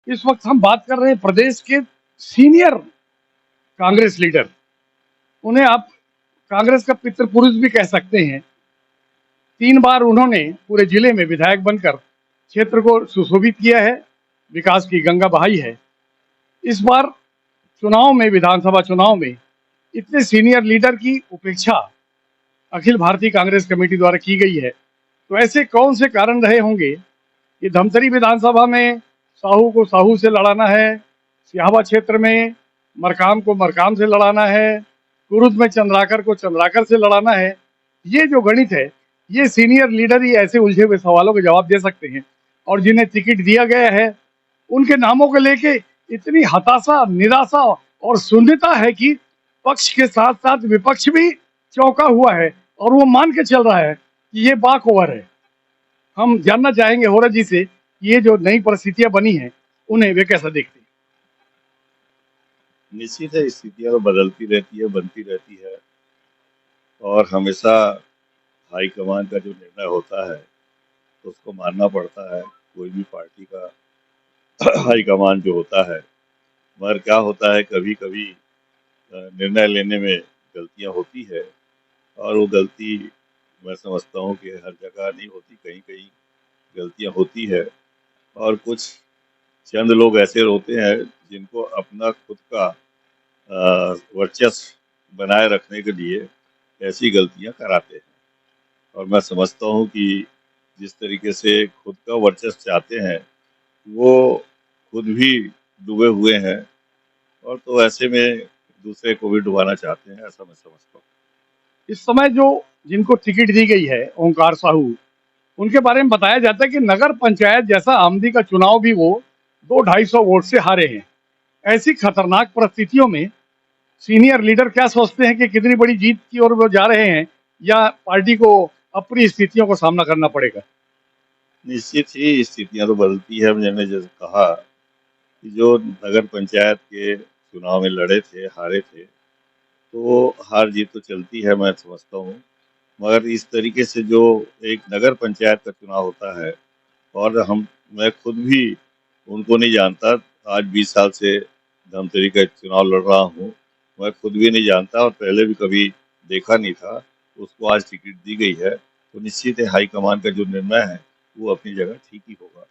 इस वक्त हम बात कर रहे हैं प्रदेश के सीनियर कांग्रेस लीडर, उन्हें आप कांग्रेस का पितृ पुरुष भी कह सकते हैं। 3 बार उन्होंने पूरे जिले में विधायक बनकर क्षेत्र को सुशोभित किया है, विकास की गंगा बहाई है। इस बार चुनाव में, विधानसभा चुनाव में इतने सीनियर लीडर की उपेक्षा अखिल भारतीय कांग्रेस कमेटी द्वारा की गई है। तो ऐसे कौन से कारण रहे होंगे कि धमतरी विधानसभा में साहू को साहू से लड़ाना है, सिहावा क्षेत्र में मरकाम को मरकाम से लड़ाना है, कुरुद में चंद्राकर को चंद्राकर से लड़ाना है। ये जो गणित है, ये सीनियर लीडर ही ऐसे उलझे हुए सवालों के जवाब दे सकते हैं। और जिन्हें टिकट दिया गया है, उनके नामों को लेके इतनी हताशा, निराशा और शून्यता है कि पक्ष के साथ साथ विपक्ष भी चौंका हुआ है और वो मान के चल रहा है कि ये बाक ओवर है। हम जानना चाहेंगे होरा जी से कि ये जो नई परिस्थितियां बनी हैं, उन्हें वे कैसा देखते हैं। निश्चित है, स्थितियां तो बदलती रहती है, बनती रहती है और हमेशा हाईकमान का जो निर्णय होता है तो उसको मानना पड़ता है। कोई भी पार्टी का हाईकमान जो होता है, मगर क्या होता है, कभी कभी निर्णय लेने में गलतियां होती है और वो गलती मैं समझता हूँ कि हर जगह नहीं होती, कहीं कहीं गलतियां होती है। और कुछ चंद लोग ऐसे होते हैं जिनको अपना खुद का वर्चस्व बनाए रखने के लिए ऐसी गलतियां कराते हैं। और मैं समझता हूँ कि जिस तरीके से खुद का वर्चस्व चाहते हैं, वो खुद भी डूबे हुए हैं और तो ऐसे में दूसरे को भी डुबाना चाहते हैं, ऐसा मैं समझता हूँ। इस समय जो जिनको टिकट दी गई है, ओंकार साहू, उनके बारे में बताया जाता है कि नगर पंचायत जैसा आमदी का चुनाव भी वो 200-250 वोट से हारे हैं। ऐसी खतरनाक परिस्थितियों में सीनियर लीडर क्या सोचते हैं कि कितनी बड़ी जीत की ओर वो जा रहे हैं, या पार्टी को अपनी स्थितियों को सामना करना पड़ेगा। निश्चित ही स्थितियां तो बदलती है। मैंने जैसे कहा कि जो नगर पंचायत के चुनाव में लड़े थे, हारे थे, तो हार जीत तो चलती है, मैं समझता हूँ। मगर इस तरीके से जो एक नगर पंचायत का चुनाव होता है, और मैं खुद भी उनको नहीं जानता, आज 20 साल से धमतरी का चुनाव लड़ रहा हूँ। मैं खुद भी नहीं जानता और पहले भी कभी देखा नहीं था। उसको आज टिकट दी गई है तो निश्चित है हाईकमान का जो निर्णय है वो अपनी जगह ठीक ही होगा।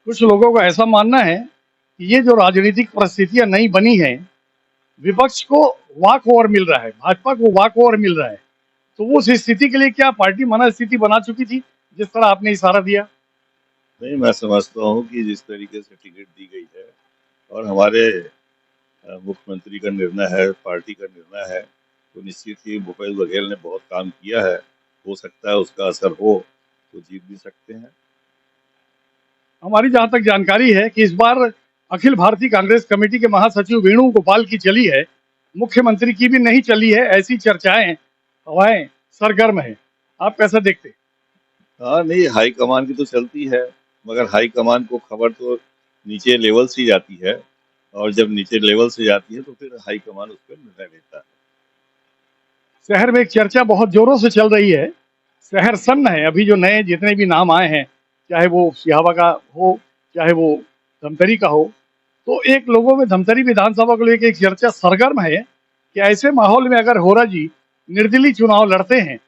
कुछ लोगों का ऐसा मानना है कि ये जो राजनीतिक परिस्थितियां नई बनी हैं, विपक्ष को वॉक ओवर मिल रहा है, भाजपा को वॉक ओवर मिल रहा है। तो वो उस स्थिति के लिए क्या पार्टी मना स्थिति बना चुकी थी, जिस तरह आपने इशारा दिया। नहीं, मैं समझता हूँ कि जिस तरीके से टिकट दी गई है और हमारे मुख्यमंत्री का निर्णय है, पार्टी का निर्णय है, तो निश्चित ही भूपेश बघेल ने बहुत काम किया है। हो सकता है उसका असर हो तो जीत भी सकते हैं। हमारी जहां तक जानकारी है कि इस बार अखिल भारतीय कांग्रेस कमेटी के महासचिव वेणुगोपाल की चली है, मुख्यमंत्री की भी नहीं चली है। ऐसी चर्चाएं, हवाएं सरगर्म है। आप कैसा देखते हैं? हाँ, नहीं, हाईकमान की तो चलती है, मगर हाईकमान को खबर तो नीचे लेवल से ही जाती है और जब नीचे लेवल से जाती है तो फिर हाईकमान उस पर निर्णय लेता है। शहर में एक चर्चा बहुत जोरों से चल रही है। शहर सन्न है, अभी जो नए जितने भी नाम आए हैं, चाहे वो सिहावा का हो, चाहे वो धमतरी का हो, तो एक लोगों में धमतरी विधानसभा को लेकर एक चर्चा सरगर्म है कि ऐसे माहौल में अगर होरा जी निर्दलीय चुनाव लड़ते हैं,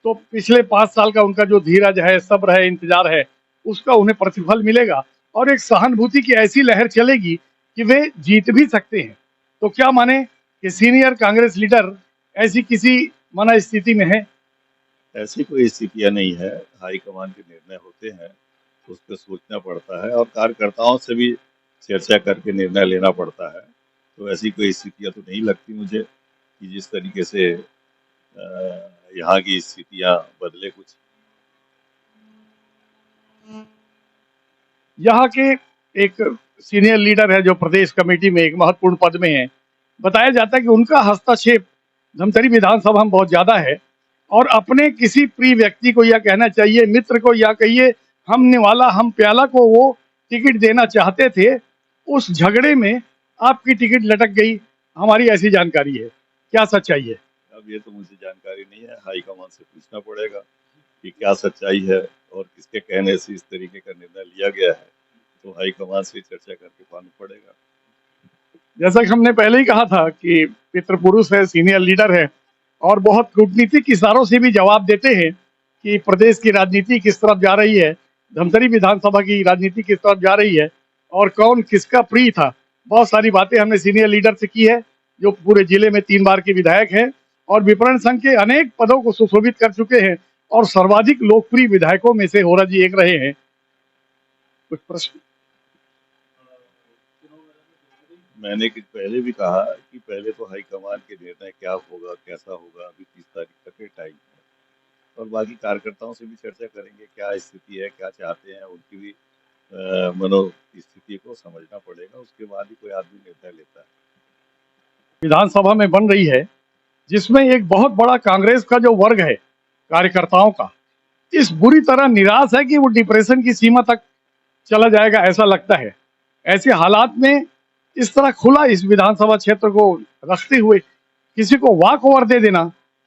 तो पिछले 5 साल का उनका जो धीरज है, सब्र है, इंतजार है, उसका उन्हें प्रतिफल मिलेगा और एक सहानुभूति की ऐसी लहर चलेगी कि वे जीत भी सकते हैं। तो क्या माने कि सीनियर कांग्रेस लीडर ऐसी किसी मना स्थिति में है? ऐसी कोई स्थितियां नहीं है। हाईकमान के निर्णय होते हैं, उस पर सोचना पड़ता है और कार्यकर्ताओं से भी चर्चा करके निर्णय लेना पड़ता है। तो ऐसी कोई स्थितियां तो नहीं लगती मुझे कि जिस तरीके से यहाँ की स्थितियां बदले कुछ। यहाँ के एक सीनियर लीडर है जो प्रदेश कमेटी में एक महत्वपूर्ण पद में है। बताया जाता है कि उनका हस्तक्षेप धमतरी विधानसभा में बहुत ज्यादा है और अपने किसी प्रिय व्यक्ति को, या कहना चाहिए मित्र को, या कहिए हम निवाला हम प्याला को वो टिकट देना चाहते थे। उस झगड़े में आपकी टिकट लटक गई, हमारी ऐसी जानकारी है। क्या सच्चाई है? अब ये तो मुझे जानकारी नहीं है, हाईकमान से पूछना पड़ेगा कि क्या सच्चाई है और किसके कहने से इस तरीके का निर्णय लिया गया है। तो हाईकमान से चर्चा करके पाना पड़ेगा। जैसा कि हमने पहले ही कहा था कि पितृपुरुष है, सीनियर लीडर है और बहुत कूटनीतिक इशारों से भी जवाब देते हैं कि प्रदेश की राजनीति किस तरफ जा रही है, धमतरी विधानसभा की राजनीति किस तरफ जा रही है और कौन किसका प्रिय था। बहुत सारी बातें हमने सीनियर लीडर से की है जो पूरे जिले में 3 बार के विधायक हैं और विपणन संघ के अनेक पदों को सुशोभित कर चुके हैं और सर्वाधिक लोकप्रिय विधायकों में से होरा जी एक रहे हैं। कुछ प्रश्न? मैंने पहले भी कहा कि पहले तो हाईकमान के निर्णय क्या होगा, कैसा होगा, अभी 30 तारीख तक के टाइम है और बाकी कार्यकर्ताओं से भी चर्चा करेंगे क्या स्थिति है, क्या चाहते हैं, उनकी भी मनोस्थिति को समझना पड़ेगा, उसके बाद ही कोई आदमी निर्णय लेता है। विधानसभा में बन रही है जिसमें एक बहुत बड़ा कांग्रेस का जो वर्ग है कार्यकर्ताओं का इस बुरी तरह निराश है कि वो डिप्रेशन की सीमा तक चला जाएगा ऐसा लगता है। ऐसे हालात में इस तरह खुला इस विधानसभा क्षेत्र को रखते हुए किसी को वॉक ओवर दे देना,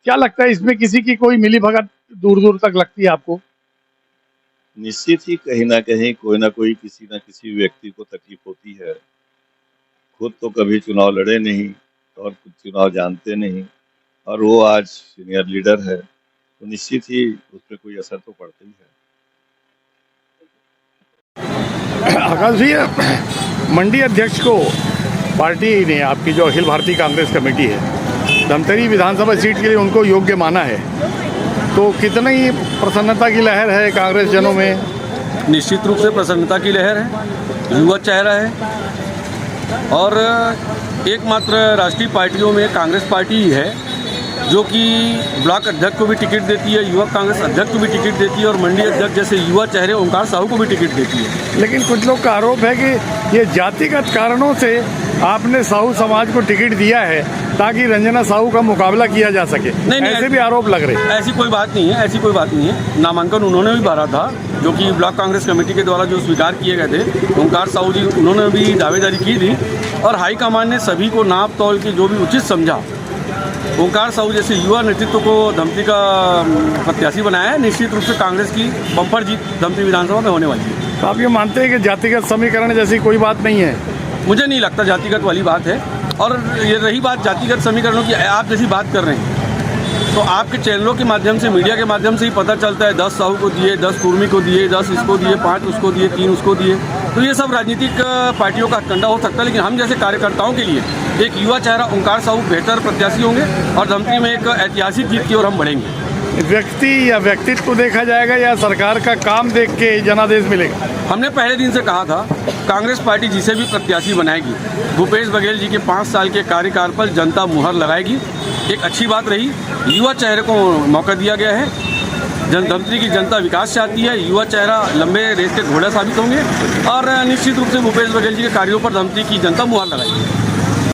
क्या लगता है इसमें किसी की कोई मिलीभगत दूर दूर तक लगती है आपको? निश्चित ही कहीं ना कहीं कोई ना कोई किसी न किसी व्यक्ति को तकलीफ होती है। खुद तो कभी चुनाव लड़े नहीं और कुछ चुनाव जानते नहीं और वो आज सीनियर लीडर है तो निश्चित ही उस पर कोई असर तो पड़ता ही है। आकाश जी, मंडी अध्यक्ष को पार्टी ने, आपकी जो अखिल भारतीय कांग्रेस कमेटी है, धमतरी विधानसभा सीट के लिए उनको योग्य माना है, तो कितनी प्रसन्नता की लहर है कांग्रेस जनों में? निश्चित रूप से प्रसन्नता की लहर है, युवा चेहरा है और एकमात्र राष्ट्रीय पार्टियों में कांग्रेस पार्टी ही है जो कि ब्लॉक अध्यक्ष को भी टिकट देती है, युवा कांग्रेस अध्यक्ष को भी टिकट देती है और मंडी अध्यक्ष जैसे युवा चेहरे ओंकार साहू को भी टिकट देती है। लेकिन कुछ लोग का आरोप है कि ये जातिगत कारणों से आपने साहू समाज को टिकट दिया है ताकि रंजना साहू का मुकाबला किया जा सके। नहीं, ऐसे भी आरोप लग रहे हैं। ऐसी कोई बात नहीं है, ऐसी कोई बात नहीं है। नामांकन उन्होंने भी भरा था जो कि ब्लॉक कांग्रेस कमेटी के द्वारा जो स्वीकार किए गए थे, ओंकार साहू जी उन्होंने भी दावेदारी की थी और हाईकमान ने सभी को नाप तौल के जो भी उचित समझा ओंकार साहू जैसे युवा नेतृत्व को धमतरी का प्रत्याशी बनाया है। निश्चित रूप से कांग्रेस की बम्पर जीत धमतरी विधानसभा में होने वाली है। तो आप ये मानते हैं कि जातिगत समीकरण जैसी कोई बात नहीं है? मुझे नहीं लगता जातिगत वाली बात है। और ये रही बात जातिगत समीकरणों की, आप जैसी बात कर रहे हैं तो आपके चैनलों के माध्यम से, मीडिया के माध्यम से ही पता चलता है 10 साहू को दिए, 10 कुर्मी को दिए, 10 इसको दिए, 5 उसको दिए, 3 उसको दिए। तो ये सब राजनीतिक पार्टियों का हथकंडा हो सकता है, लेकिन हम जैसे कार्यकर्ताओं के लिए एक युवा चेहरा ओंकार साहू बेहतर प्रत्याशी होंगे और धमतरी में एक ऐतिहासिक जीत की ओर हम बढ़ेंगे। व्यक्ति या व्यक्तित्व को देखा जाएगा या सरकार का काम देख के जनादेश मिलेगा? हमने पहले दिन से कहा था कांग्रेस पार्टी जिसे भी प्रत्याशी बनाएगी भूपेश बघेल जी के 5 साल के कार्यकाल पर जनता मुहर लगाएगी। एक अच्छी बात रही, युवा चेहरे को मौका दिया गया है। धमतरी की जनता विकास चाहती है, युवा चेहरा लंबे रेस के घोड़े साबित होंगे और निश्चित रूप से भूपेश बघेल जी के कार्यों पर धमतरी की जनता मुहर लगाएगी।